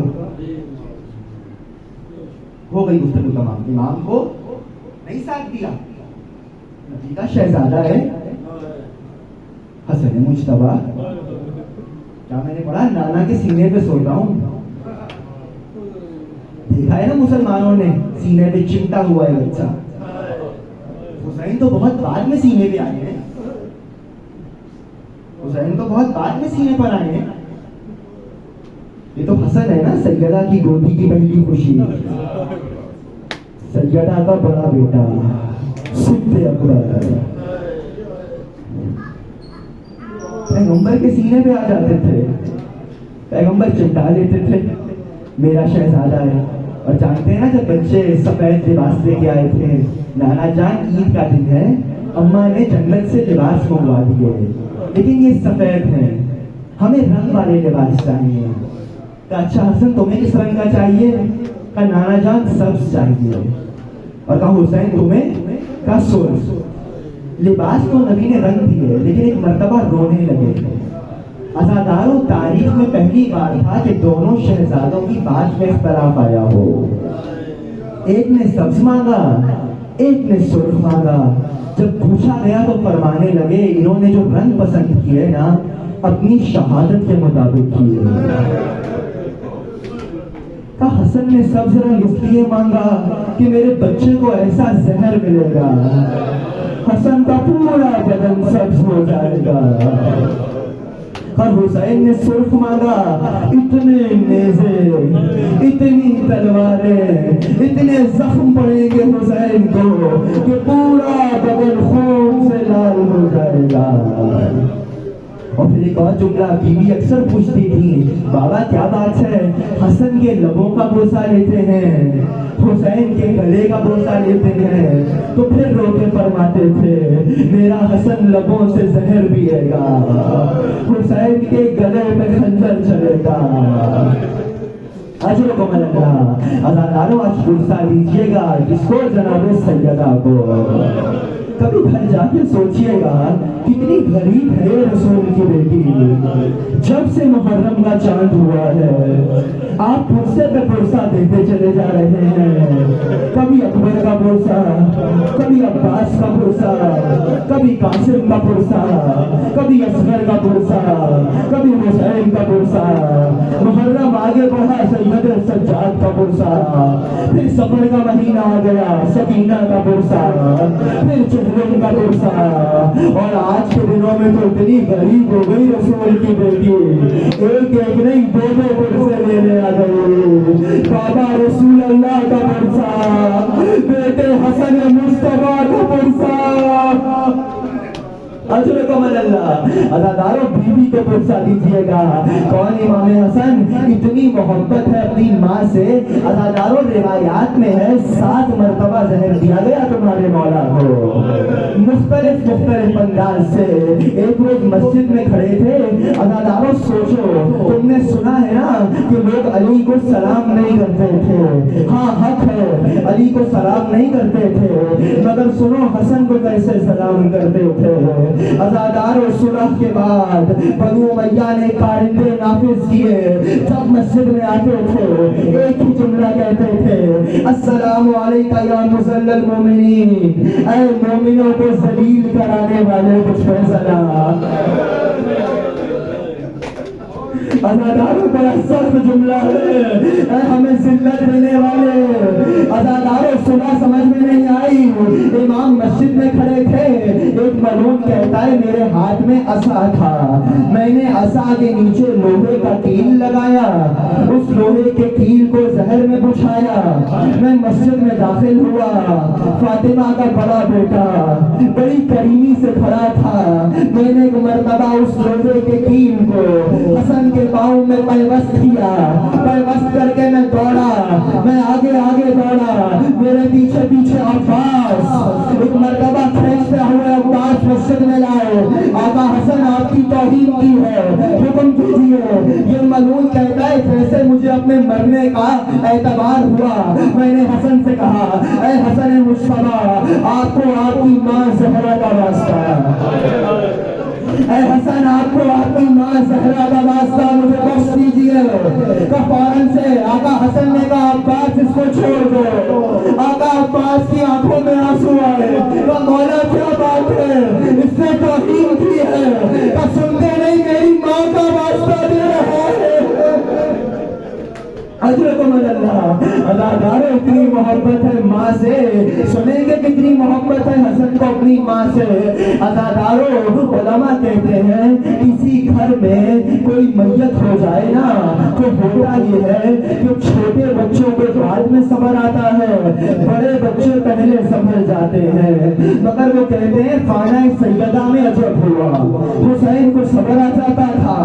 ہو گئی گفتگو تمام۔ امام کو نہیں ساتھ دیا، نبی کا شہزادہ ہے حسن مجتبیٰ، کیا میں نے پڑھا نانا کے سینے پہ سوتا ہوں۔ دیکھا ہے نا مسلمانوں نے سینے پہ چمٹا ہوا ہے بچہ، حسین تو بہت بعد میں سینے پہ آئے ہیں، حسین تو بہت بعد میں سینے پر آئے ہیں۔ یہ تو حسن ہے نا، سیدہ کی گودی کی پہلی خوشی، سیدہ کا بڑا بیٹا صدیق اکبر، پیغمبر کے سینے پہ آ جاتے تھے، پیغمبر چمٹا لیتے تھے میرا شہزادہ ہے۔ اور جانتے ہیں نا جب بچے سفید لباس لے کے آئے تھے، نانا جان عید کا دن ہے، اماں نے جنت سے لباس منگوا دیے، لیکن یہ سفید ہیں، ہمیں رنگ والے لباس چاہیے۔ کہ اچھا حسن تمہیں کس رنگ کا چاہیے؟ کہ نانا جان سبز چاہیے۔ اور کہا حسین تمہیں؟ کہ سرخ۔ لباس تو نبی نے رنگ دیے، لیکن ایک مرتبہ رونے لگے تھے۔ عزاداروں تاریخ میں پہلی بار تھا کہ دونوں شہزادوں کی بات میں اختلاف آیا ہو، ایک نے سبز مانگا ایک نے سرخ مانگا۔ جب پوچھا گیا تو فرمانے لگے انہوں نے جو رنگ پسند کیے نا اپنی شہادت کے مطابق کیے۔ کہ حسن نے سبز رنگ اس لیے مانگا کہ میرے بچے کو ایسا زہر ملے گا حسن کا پورا بدن سبز ہو جائے گا۔ اور حسین نے سرخ مانگا، اتنے نیزے اتنی تلواریں اتنے زخم پڑیں گے حسین کو کہ پورا بدن خون سے لال ہو جائے گا۔ اور پھر ایک اور جملہ بیوی اکثر پوچھتی تھی، بابا کیا بات ہے حسن کے لبوں کا بوسہ لیتے ہیں حسین کے گلے کا بوسہ لیتے ہیں، تو پھر رو کے فرماتے تھے میرا حسن لبوں سے زہر پیے گا، حسین کے گلے میں خنجر چلے گا۔ اجر کو ملنگا عزاداروں آج بوسہ دیجیے گا جس کو جناب سیدہ کو۔ کبھی گھر جا کے سوچئے گا کتنی غریب ہے رسول کی بیٹی، جب سے محرم کا چاند ہوا ہے آپ پرسے پہ پرسہ دیتے چلے جا رہے ہیں، کبھی اکبر کا پرسہ، کبھی عباس کا پرسہ، کبھی قاسم کا پرسہ، کبھی اصغر کا پرسہ، کبھی حسین کا پرسہ۔ محرم آگے بڑھا سید سجاد کا پرسہ، پھر سفر کا مہینہ آ گیا سکینہ کا پرسہ، پھر چہرے کا پرسہ، اور آج کے دنوں میں تو اتنی غریب ہو گئی رسول کی بیٹی ایک ایک نہیں دو دو پرسے لینے آ گئی۔ بابا رسول اللہ کا پرسہ، بیٹے حسن مصطفیٰ کا پرسہ اجرکم اللہ عزاداروں بیوی کو پرسہ دیجئے گا. کون امام حسن؟ اتنی محبت ہے اپنی ماں سے. عزاداروں روایات میں ہے 7 مرتبہ زہر دیا گیا تمہارے مولا کو مختلف انداز سے. ایک روز مسجد میں کھڑے تھے. عزاداروں سوچو, تم نے سنا ہے نا کہ لوگ علی کو سلام نہیں کرتے تھے. ہاں حق ہے, علی کو سلام نہیں کرتے تھے, مگر سنو حسن کو کیسے سلام کرتے تھے. عزادار و صلح کے بعد بنو امیہ نے کارندے نافذ کیے. جب مسجد میں آتے تھے ایک ہی جملہ کہتے تھے, السلام علیکم یا مذل المومنین, اے مومنوں کو ذلیل کرانے والے کچھ فیصلہ. عزاداروں بڑا سخت جملہ ہے, اے ہمیں ذلت دینے والے. عزاداروں صلح سمجھ میں نہیں آئی. امام مسجد میں کھڑے تھے. ایک ملعون کہتا ہے میرے ہاتھ میں عصا تھا, میں نے عصا کے نیچے لوہے کا کیل لگایا, اس لوہے کے کیل کو زہر میں بچھایا. میں مسجد میں داخل ہوا. فاطمہ کا بڑا بیٹا بڑی کریمی سے کھڑا تھا. میں نے ایک مرتبہ اس لوہے کے کیل کو حسن کے پاؤں میں پیوست کیا. پیوست کر کے میں دوڑا, میں آگے دوڑا, میرے پیچھے پیچھے عباس. ایک مرتبہ کھینچتے ہوئے عباس مسجد میں لائے. آقا حسن آپ کی توہین کی ہے, حکم کیجیے. یہ ملعون کہتا ہے جیسے مجھے اپنے مرنے کا اعتبار ہوا. میں نے حسن سے کہا, اے حسن مصطفیٰ, آپ کو آپ کی ماں زہرا کا واسطہ, اے حسن آپ کو آپ کی ماں زہرا کا واسطہ مجھے بخش دیجیے. فوراً سے آقا حسن نے کہا عباس اس کو چھوڑ دو. آقا عباس کی آنکھوں میں آنسو آئے. مولا کیا بات ہے, اس نے توہین کی ہے, سنتے نہیں میری ماں کا واسطہ دے رہا ہے. اجرکم اللہ. عزاداروں اتنی محبت ہے ماں سے. سنیں گے کتنی محبت ہے حسن کو اپنی ماں سے. عزاداروں علماء کہتے ہیں کسی گھر میں کوئی میت ہو جائے نا تو ہوتا یہ ہے کہ چھوٹے بچوں کو بعد میں صبر آتا ہے, بڑے بچے پہلے سنبھل جاتے ہیں. مگر وہ کہتے ہیں خانہ سیدہ میں عجب ہوا, حسین کو صبر آ جاتا تھا.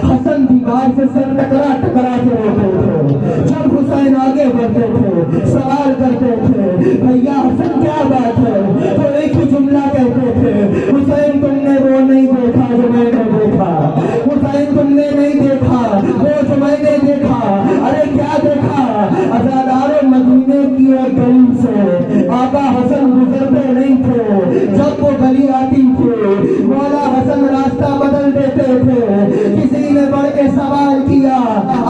حسن دیوار سے سر ٹکرا کے روتے تھے. جب حسین آگے بڑھتے تھے سوال کرتے تھے بھیا حسن کیا بات ہے, تو ایک ہی جملہ کہتے تھے, حسین تم نے وہ نہیں دیکھا جو میں نے دیکھا, حسین تم نے نہیں دیکھا وہ جو میں نے دیکھا. ارے کیا دیکھا؟ عزاداروں مدینے کی ایک گلی سے آقا حسن گزرتے نہیں تھے. جب وہ گلی آتی تھی مولا حسن راستہ بدل دیتے تھے. کسی نے بڑھ کے سوال کیا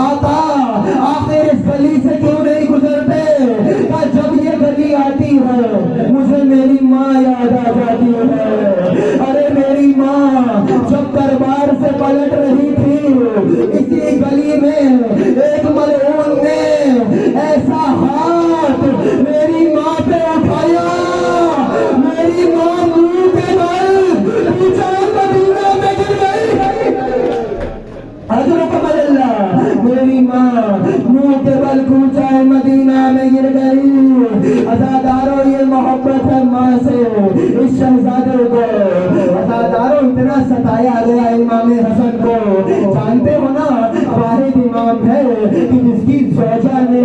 آقا آخر اس گلی سے کیوں نہیں گزرتے؟ جب یہ گلی آتی ہے مجھے میری ماں یاد آ جاتی ہے. ارے میری ماں جب دربار سے پلٹ رہی تھی اسی گلی میں ایک ملعون نے ایسا ہاتھ میری ماں پہ اٹھایا, میری ماں منہ کے بل پیچھے مدینہ میں گر گئی. حضرت اللہ, میری ماں منہ کے بل کوچہ مدینہ میں گر گئی. عزاداروں یہ محبت ہے ماں سے اس شہزادے کو. عزاداروں اتنا ستایا گیا امام حسن کو. جانتے ہو نا واحد امام ہے کہ جس کی زوجہ نے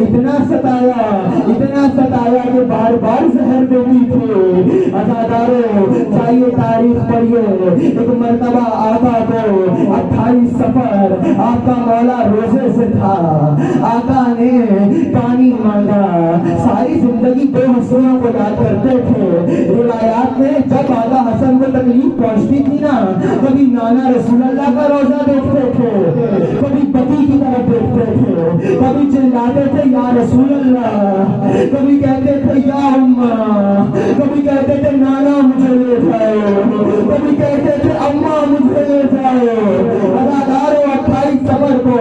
اتنا ستایا کہ بار بار زہر دیتی تھی. عزاداروں چاہیے تاریخ پڑھیے. ایک مرتبہ آقا کو 28 سفر آپ کا مولا روزے سے تھا. آقا نے پانی مانگا. ساری زندگی دو ہستیوں کو یاد کرتے تھے. روایات میں جب آقا حسن کو تکلیف پہنچتی تھی نا, کبھی نانا رسول اللہ کا روزہ دیکھتے تھے, کبھی پتی کی طرف دیکھتے تھے, کبھی چلاتے تھے یا رسول اللہ, کبھی کہتے تھے یا اماں, کبھی کہتے تھے نانا مجھے لے جاؤ, کبھی کہتے تھے اماں مجھے لے جاؤ. عزاداروں 28 سفر کو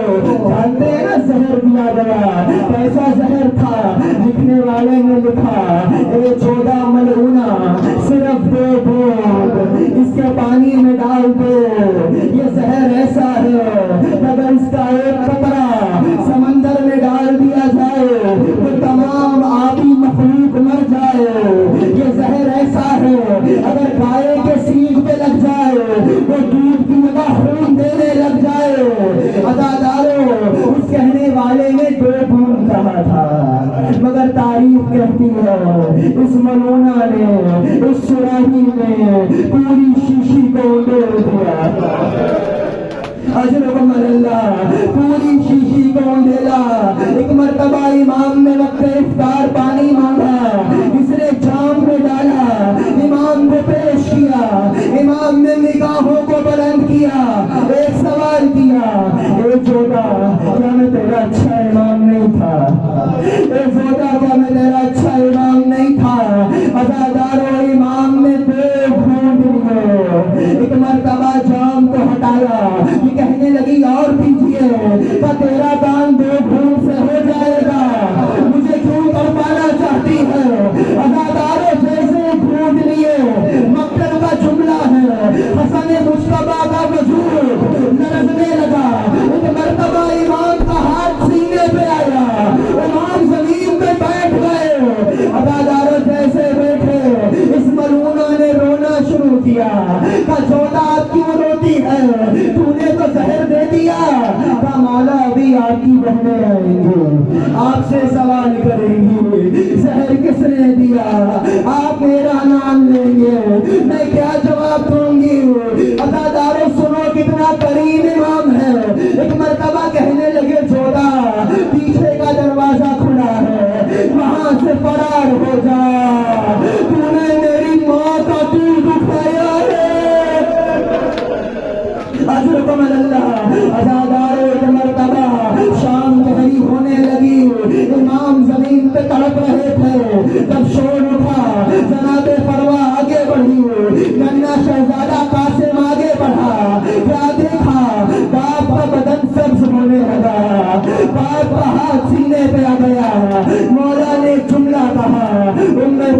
جانتے ہیں نا زہر دیا گیا. کیسا زہر تھا؟ لکھنے والے نے لکھا اے 14 ملعونہ صرف 2 بوند اس کے پانی میں ڈال دو. یہ زہر ایسا ہے اگر اس کا ایک قطرہ سمندر میں ڈال دیا جائے تو تمام آبی مخلوق مر جائے. اس ملونہ نے، اس سراہی نے پوری شیشی کو اندھیڑ دیا، اجرکم اللہ، پوری شیشی کو اندھیلا۔ ایک مرتبہ امام نے وقت افطار پانی مانگا، اس نے جام میں ڈالا، امام کو پیش کیا، امام نے نگاہوں کو بلند کیا، ایک سوال کیا، اے جودا کیا میں تیرا اچھا امام نہیں تھا؟ اے جودا کیا میں تیرا اچھا امام نہیں تھا؟ عزادارو امام نے دو گھونٹ لیے، ایک مرتبہ جام کو ہٹایا، یہ کہنے لگی اور پیجیے، کہ تیرا کام دو گھونٹ سے ہو جائے گا، مجھے کیوں تڑپانا چاہتی ہے؟ عزادارو جیسے گھونٹ لیے، مقتل کا جملہ ہے، حسن مصطفیٰ کا وجود لرزنے لگا، ایک مرتبہ امام کا ہاتھ سینے پہ آیا، امام زمین پہ بیٹھ گئے، عزادارو جیسے بیٹھے، اس ملونہ نے رونا شروع کیا، کہ جودا آپ کیوں روتی ہے؟ تو نے تو زہر دے دیا۔ کہ مولا ابھی آپ کی بہنیں آئیں گی، آپ سے سوال کریں گی، زہر کس نے دیا؟ آپ میرا نام لیں گے، میں کیا جواب دوں گی؟ عزادارو سنو کتنا کریم امام ہے، ایک مرتبہ کہنے لگے جودا پیچھے کا دروازہ کھلا ہے، وہاں سے فرار ہو جا، تو نے میری ماں کا دل دکھایا ہے۔ اجرکم اللہ، عزادارو ایک مرتبہ شام گہری ہونے لگی، امام زمین پہ تڑپ رہے تھے، جب شور اٹھا، جناب فروا آگے بڑھی، ننھا شہزادہ قاسم آگے بڑھا، کیا دیکھا؟ باپ کا بدن سبز ہونے لگا، باپ کا ہاتھ سینے پہ آ گیا، مولا نے جملہ کہا،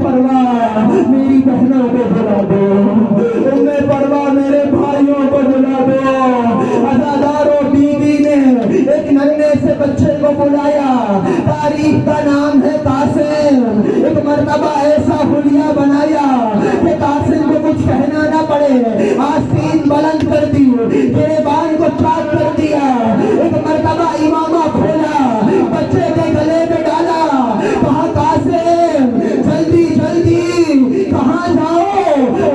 فروا میری بہنوں کو بلا دو، فروا میرے بھائیوں کو بلا دو۔ عزادارو بیوی نے ایک ننھے سے بچے کو بلایا، تاریخ کا نام ہے قاسم، ایک مرتبہ ایسا حلیہ بنایا کہ قاسم کو کچھ کہنا نہ پڑے، آستین بلند کر دی، گریبان کو چاک کر دیا، ایک مرتبہ امامہ کھولا، بچے کے گلے میں ڈالا، کہا قاسم جلدی جلدی کہاں جاؤ؟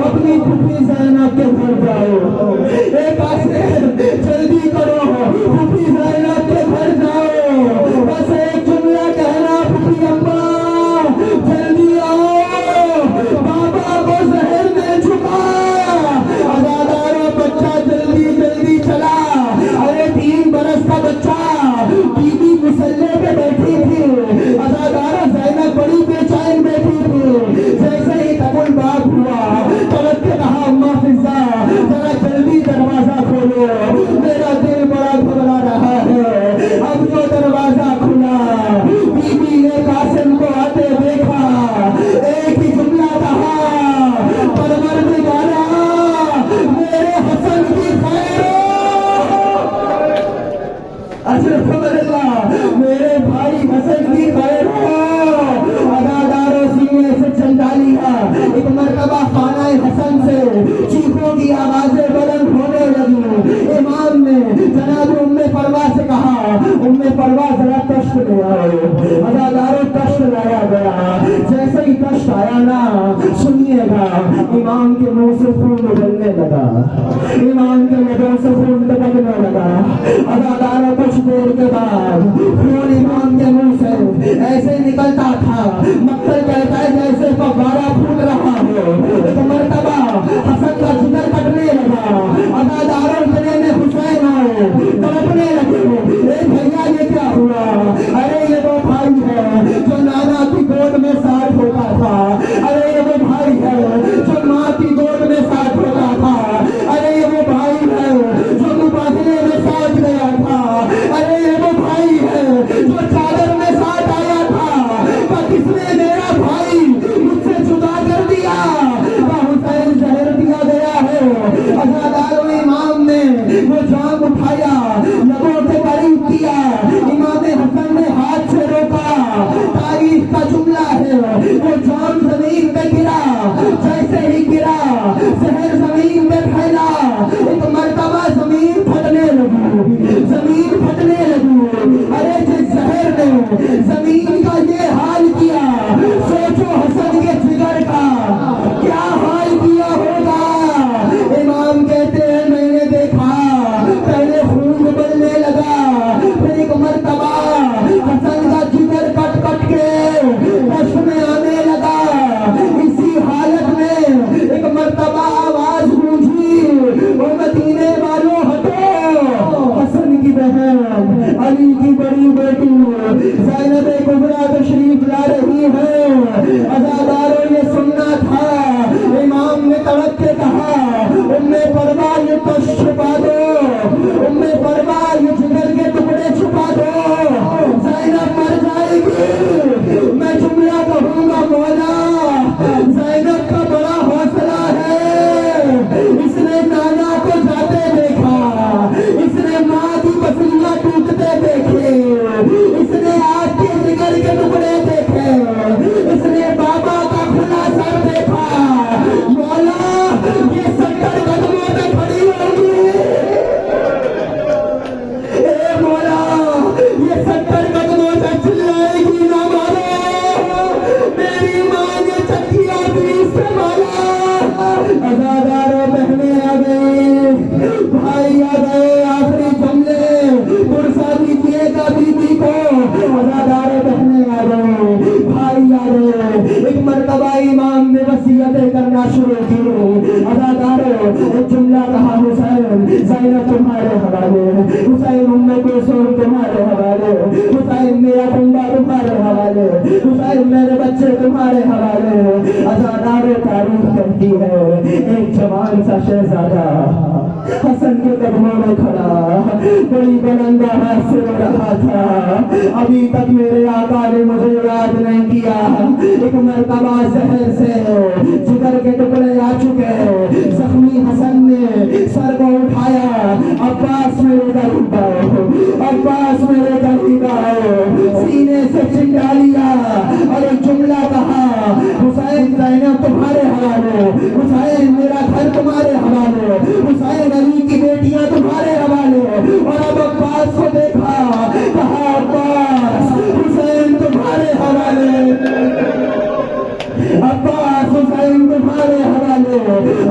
اپنی پھوپھی زینب کے گھر جاؤ، اے قاسم جلدی کرو، پھوپھی زینب کے گھر جاؤ، بس ایک جملہ کہنا، پھوپھی اماں جلدی آؤ، بابا کو زہر دے چکا۔ عزادارو بچہ جلدی جلدی چلا، ارے 3 برس کا بچہ، بیوی مسلح پہ بیٹھی تھی، عزادارو زینب بڑی بے چین بیٹھی تھی، جیسے ہی قبول بات ہوا، پلٹ کے کہا اماں فضا ذرا جلدی دروازہ کھولو، میرا دل بڑا گھبرا رہا ہے۔ اب جو دروازہ کھلا، بیوی نے قاسم کو آتے دیکھا، ایک ہی جملہ کہا، پروردگارا میرے حسن کی خیر ہو، اجرکم اللہ، میرے بھائی حسن کی خیر ہو۔ عزادارو سینے سے چنڈا لیا، ایک مرتبہ خانہ حسن سے چیخوں کی آوازیں بلند ہونے لگی، امام نے جناب فروا سے کہا، فروا ذرا کشت لے آؤ، عزادارو کشت لایا گیا، جیسے ہی کشت آیا نا، سنیے گا، امام کے منہ سے خون ابلنے لگا، امام کے لبوں سے خون ٹپکنے لگا، عزادارو کچھ دیر کے بعد خون امام کے منہ سے ایسے نکلتا تھا، مقتل کہتا ہے جیسے فوارہ پھوٹ رہا ہو، ایک مرتبہ حسن کا جگر کٹنے لگا، عزادارو اتنے میں حسین آئے، تڑپنے لگے، اے بھیا یہ کیا ہوا؟ ارے یہ وہ بھائی ہے جو نانا کی گود میں ساتھ ہوتا تھا، ارے یہ وہ بھائی ہے جو ماں کی گود میں ساتھ ہوتا تھا، ارے یہ وہ بھائی ہے جو مبادلے میں ساتھ گیا تھا، ارے یہ وہ بھائی ہے جو چادر میں ساتھ آیا تھا، کس نے میرا بھائی مجھ سے شروع کی. عزادارو ایک جملہ کہا حسین زینب تمہارے حوالے, حسین ام کلثوم تمہارے حوالے, حسین میرا کنبہ تمہارے حوالے, حسین میرے بچے تمہارے حوالے. عزادارو تاریخ کہتی ہے ایک جوان سا شہزادہ حسن کے قدموں میں کھڑا بڑی بلند آواز سے رو رہا تھا, ابھی تک میرے آقا نے مجھے یاد نہیں کیا. ایک مرتبہ زہر سے جگر کے ٹکڑے آ چکے, زخمی حسن نے سر کو اٹھایا, عباس میرے قریب آؤ, عباس میرے قریب آؤ, سینے سے چنڈا لیا اور ایک جملہ کہا حسین زینب تمہارے حوالے, حسین میرا گھر تمہارے حوالے, حسین علی کی بیٹیاں تمہارے حوالے. اور اب عباس کو دیکھا, کہا عباس حسین تمہارے حوالے, عباس حسین تمہارے حوالے.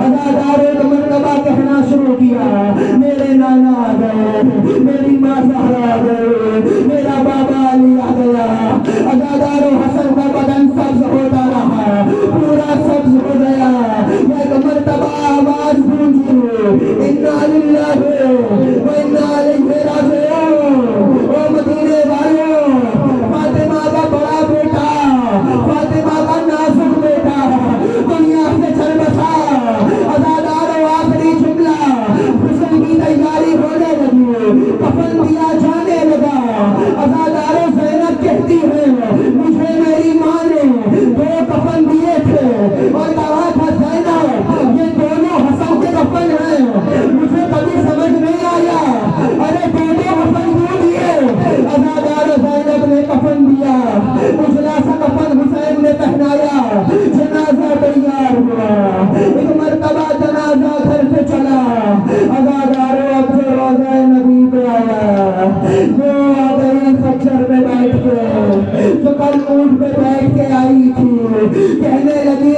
عزاداروں نے مرتبہ کہنا شروع کیا, میرے نانا آ گئے, میری ماں زہرا آ گئے, میرا بابا علی آ گیا. عزاداروں حسن کا بدن سبز ہوتا رہا, پورا سبز ہو گیا. ایک مرتبہ آواز گونجی, انا للہ و انا الیہ راجعون. او مدینے والوں, فاطمہ کا بڑا بیٹا, فاطمہ کا نازک بیٹا دنیا سے چل بسا. عزاداروں آخری جملہ, حسن کی تیاری ہونے لگی, کفن دیا جانے لگا. عزاداروں زینب کہتی ہے مجھے میری ماں نے دو کفن دیے تھے اور کہا تھا زینب یہ دونوں حسن کے کفن ہیں. مجھے کبھی سمجھ نہیں آیا, ارے دونوں کفن کیوں دیے. عزاداروں زینب نے کفن دیا, اجلا سا کفن حسین نے پہنایا, جنازہ تیار ہوا. ایک مرتبہ جنازہ گھر سے چلا. عزاداروں اب جو روضہ نبی پہ آیا, جو آ گئی خچر میں بیٹھ کے, جو کل اونٹ پہ بیٹھ کے آئی تھی, کہنے لگی